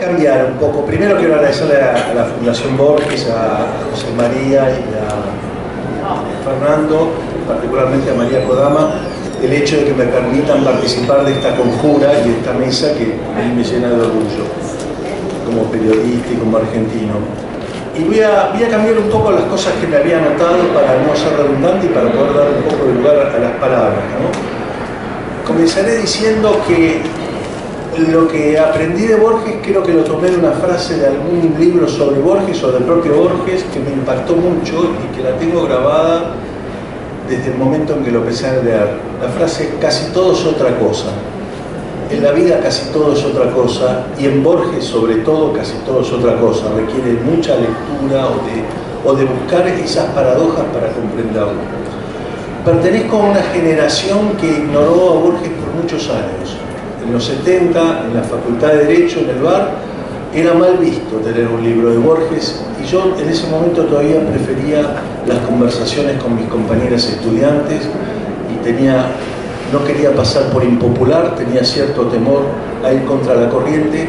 cambiar un poco. Primero quiero agradecerle a la Fundación Borges, a José María y a Fernando, particularmente a María Kodama, el hecho de que me permitan participar de esta conjura y de esta mesa que a mí me llena de orgullo, como periodista y como argentino. Y voy a cambiar un poco las cosas que me había anotado para no ser redundante y para poder dar un poco de lugar a las palabras, ¿no? Comenzaré diciendo que lo que aprendí de Borges creo que lo tomé de una frase de algún libro sobre Borges o del propio Borges que me impactó mucho y que la tengo grabada desde el momento en que lo empecé a leer. La frase: casi todo es otra cosa. En la vida casi todo es otra cosa, y en Borges sobre todo casi todo es otra cosa. Requiere mucha lectura o de buscar esas paradojas para comprenderlo. Pertenezco a una generación que ignoró a Borges por muchos años. En los 70, en la Facultad de Derecho, en el bar, era mal visto tener un libro de Borges, y yo en ese momento todavía prefería las conversaciones con mis compañeras estudiantes y no quería pasar por impopular, tenía cierto temor a ir contra la corriente,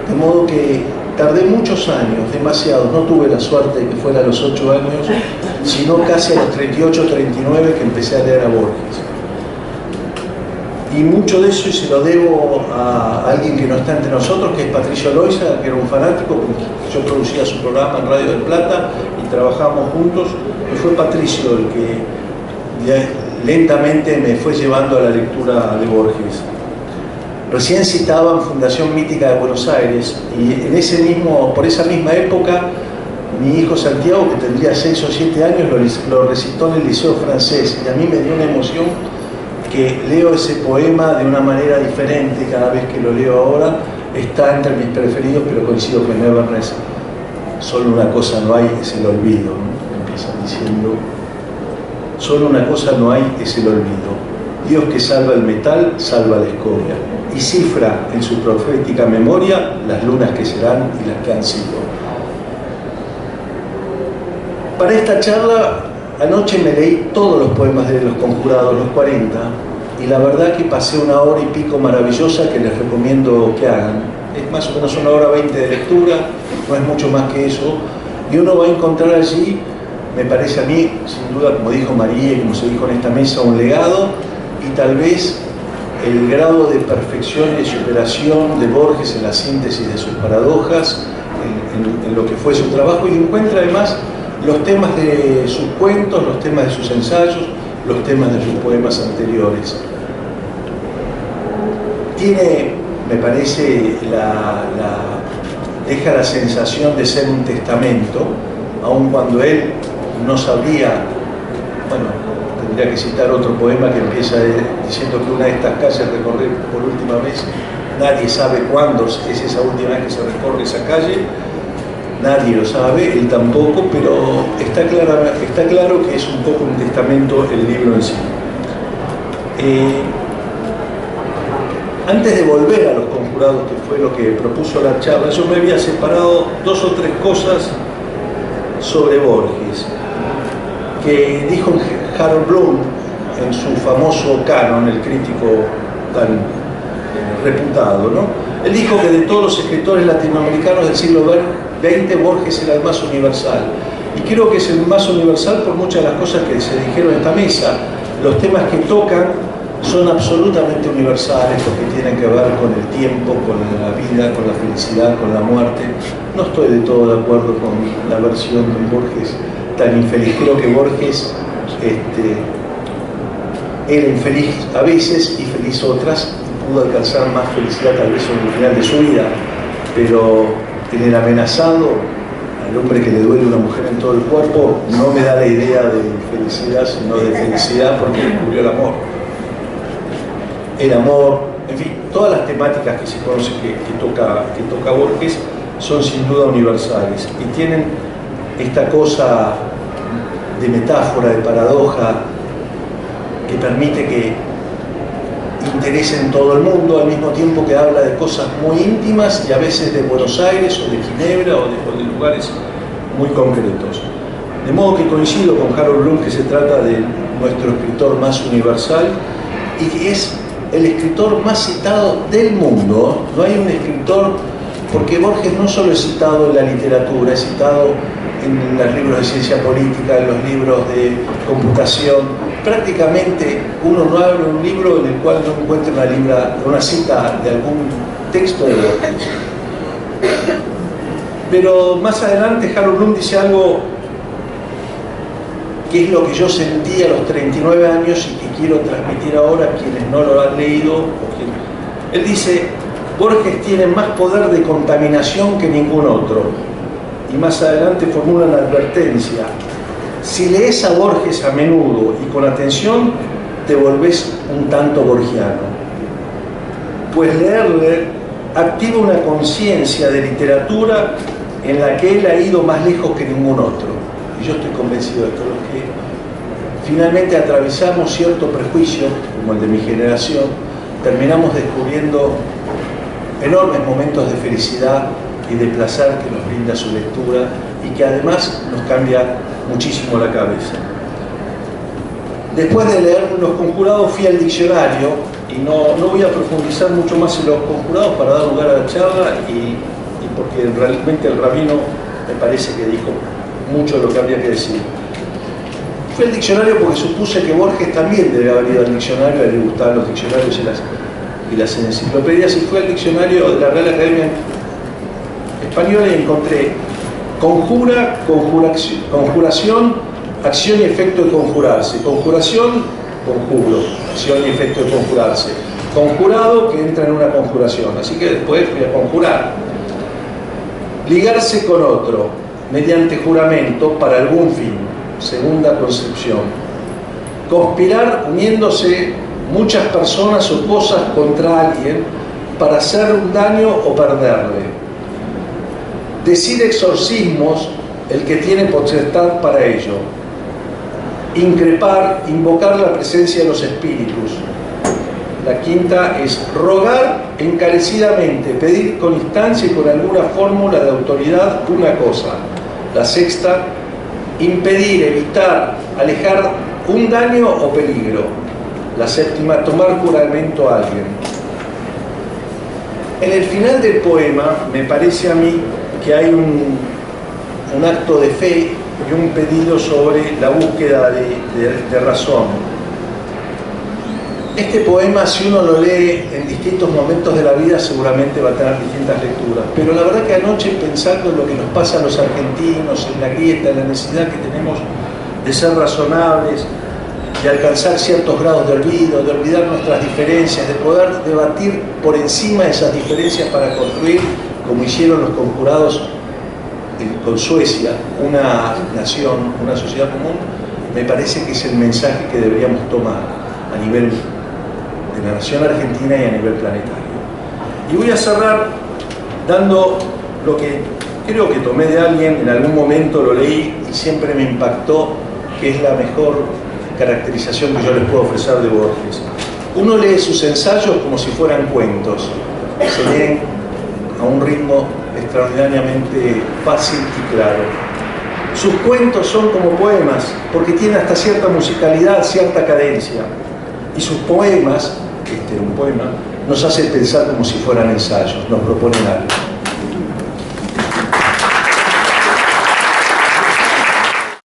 de modo que tardé muchos años, demasiados. No tuve la suerte de que fuera a los 8 años, sino casi a los 38, 39 que empecé a leer a Borges. Y mucho de eso, y se lo debo a alguien que no está entre nosotros, que es Patricio Loiza, que era un fanático, porque yo producía su programa en Radio del Plata y trabajábamos juntos, y fue Patricio el que lentamente me fue llevando a la lectura de Borges. Recién citaban Fundación Mítica de Buenos Aires, y por esa misma época, mi hijo Santiago, que tendría 6 o 7 años, lo recitó en el Liceo Francés, y a mí me dio una emoción que leo ese poema de una manera diferente cada vez que lo leo ahora. Está entre mis preferidos, pero coincido con Everness. Solo una cosa no hay, es el olvido, ¿no? Empiezan diciendo: solo una cosa no hay, es el olvido. Dios que salva el metal, salva la escoria, y cifra en su profética memoria las lunas que serán y las que han sido. Para esta charla, anoche me leí todos los poemas de Los Conjurados, los 40, y la verdad que pasé una hora y pico maravillosa que les recomiendo que hagan. Es más o menos 1 hora 20 de lectura, no es mucho más que eso, y uno va a encontrar allí, me parece a mí, sin duda, como dijo María y como se dijo en esta mesa, un legado, y tal vez el grado de perfección y de superación de Borges en la síntesis de sus paradojas, en lo que fue su trabajo, y encuentra además los temas de sus cuentos, los temas de sus ensayos, los temas de sus poemas anteriores. Tiene, me parece, deja la sensación de ser un testamento, aun cuando él no sabría. Bueno, tendría que citar otro poema que empieza diciendo que una de estas calles recorrer por última vez, nadie sabe cuándo es esa última vez que se recorre esa calle. Nadie lo sabe, él tampoco, pero está claro que es un poco un testamento el libro en sí. Antes de volver a Los Conjurados, que fue lo que propuso la charla, yo me había separado 2 o 3 cosas sobre Borges, que dijo Harold Bloom en su famoso canon, el crítico tan reputado, ¿no? Él dijo que de todos los escritores latinoamericanos del siglo XX, Borges era el más universal. Y creo que es el más universal por muchas de las cosas que se dijeron en esta mesa. Los temas que tocan son absolutamente universales, porque tienen que ver con el tiempo, con la vida, con la felicidad, con la muerte. No estoy de todo de acuerdo con la versión de Borges tan infeliz. Creo que Borges era infeliz a veces y feliz otras, y pudo alcanzar más felicidad tal vez en el final de su vida, pero en El Amenazado, al hombre que le duele una mujer en todo el cuerpo, no me da la idea de felicidad, sino de felicidad, porque descubrió el amor. El amor, en fin, todas las temáticas que se conocen que toca Borges son sin duda universales y tienen esta cosa de metáfora, de paradoja, que permite que interese en todo el mundo, al mismo tiempo que habla de cosas muy íntimas y a veces de Buenos Aires o de Ginebra o de lugares muy concretos. De modo que coincido con Harold Bloom que se trata de nuestro escritor más universal y que es el escritor más citado del mundo. No hay un escritor porque Borges no solo es citado en la literatura, es citado en los libros de ciencia política, en los libros de computación. Prácticamente uno no abre un libro en el cual no encuentre una cita de algún texto de Borges. Pero más adelante Harold Bloom dice algo que es lo que yo sentí a los 39 años y que quiero transmitir ahora a quienes no lo han leído. Él dice: Borges tiene más poder de contaminación que ningún otro. Y más adelante formula una advertencia: si lees a Borges a menudo y con atención, te volvés un tanto borgiano. Pues leerle activa una conciencia de literatura en la que él ha ido más lejos que ningún otro. Y yo estoy convencido de esto. Los que finalmente atravesamos cierto prejuicio, como el de mi generación, terminamos descubriendo enormes momentos de felicidad y de placer que nos brinda su lectura y que además nos cambia muchísimo la cabeza. Después de leer Los Conjurados fui al diccionario y no voy a profundizar mucho más en Los Conjurados para dar lugar a la charla y porque realmente el rabino me parece que dijo mucho de lo que habría que decir. Fui al diccionario porque supuse que Borges también debe haber ido al diccionario, a él le gustaban los diccionarios y las enciclopedias, y fui al diccionario de la Real Academia Española y encontré conjura, conjuración, acción y efecto de conjurarse. Conjuración, conjuro, acción y efecto de conjurarse. Conjurado, que entra en una conjuración. Así que después fui a conjurar. Ligarse con otro, mediante juramento, para algún fin. Segunda concepción. Conspirar uniéndose muchas personas o cosas contra alguien para hacer un daño o perderle. Decir exorcismos, el que tiene potestad para ello. Increpar, invocar la presencia de los espíritus. La quinta es rogar encarecidamente, pedir con instancia y con alguna fórmula de autoridad una cosa. La sexta, impedir, evitar, alejar un daño o peligro. La séptima, tomar juramento a alguien. En el final del poema, me parece a mí que hay un acto de fe y un pedido sobre la búsqueda de razón. Este poema, si uno lo lee en distintos momentos de la vida, seguramente va a tener distintas lecturas. Pero la verdad que anoche, pensando en lo que nos pasa a los argentinos, en la grieta, en la necesidad que tenemos de ser razonables, de alcanzar ciertos grados de olvido, de olvidar nuestras diferencias, de poder debatir por encima de esas diferencias para construir, como hicieron los conjurados con Suecia, una nación, una sociedad común, me parece que es el mensaje que deberíamos tomar a nivel de la nación argentina y a nivel planetario. Y voy a cerrar dando lo que creo que tomé de alguien, en algún momento lo leí y siempre me impactó, que es la mejor caracterización que yo les puedo ofrecer de Borges. Uno lee sus ensayos como si fueran cuentos, se leen a un ritmo extraordinariamente fácil y claro. Sus cuentos son como poemas, porque tienen hasta cierta musicalidad, cierta cadencia. Y sus poemas, este era un poema, nos hace pensar como si fueran ensayos, nos proponen algo.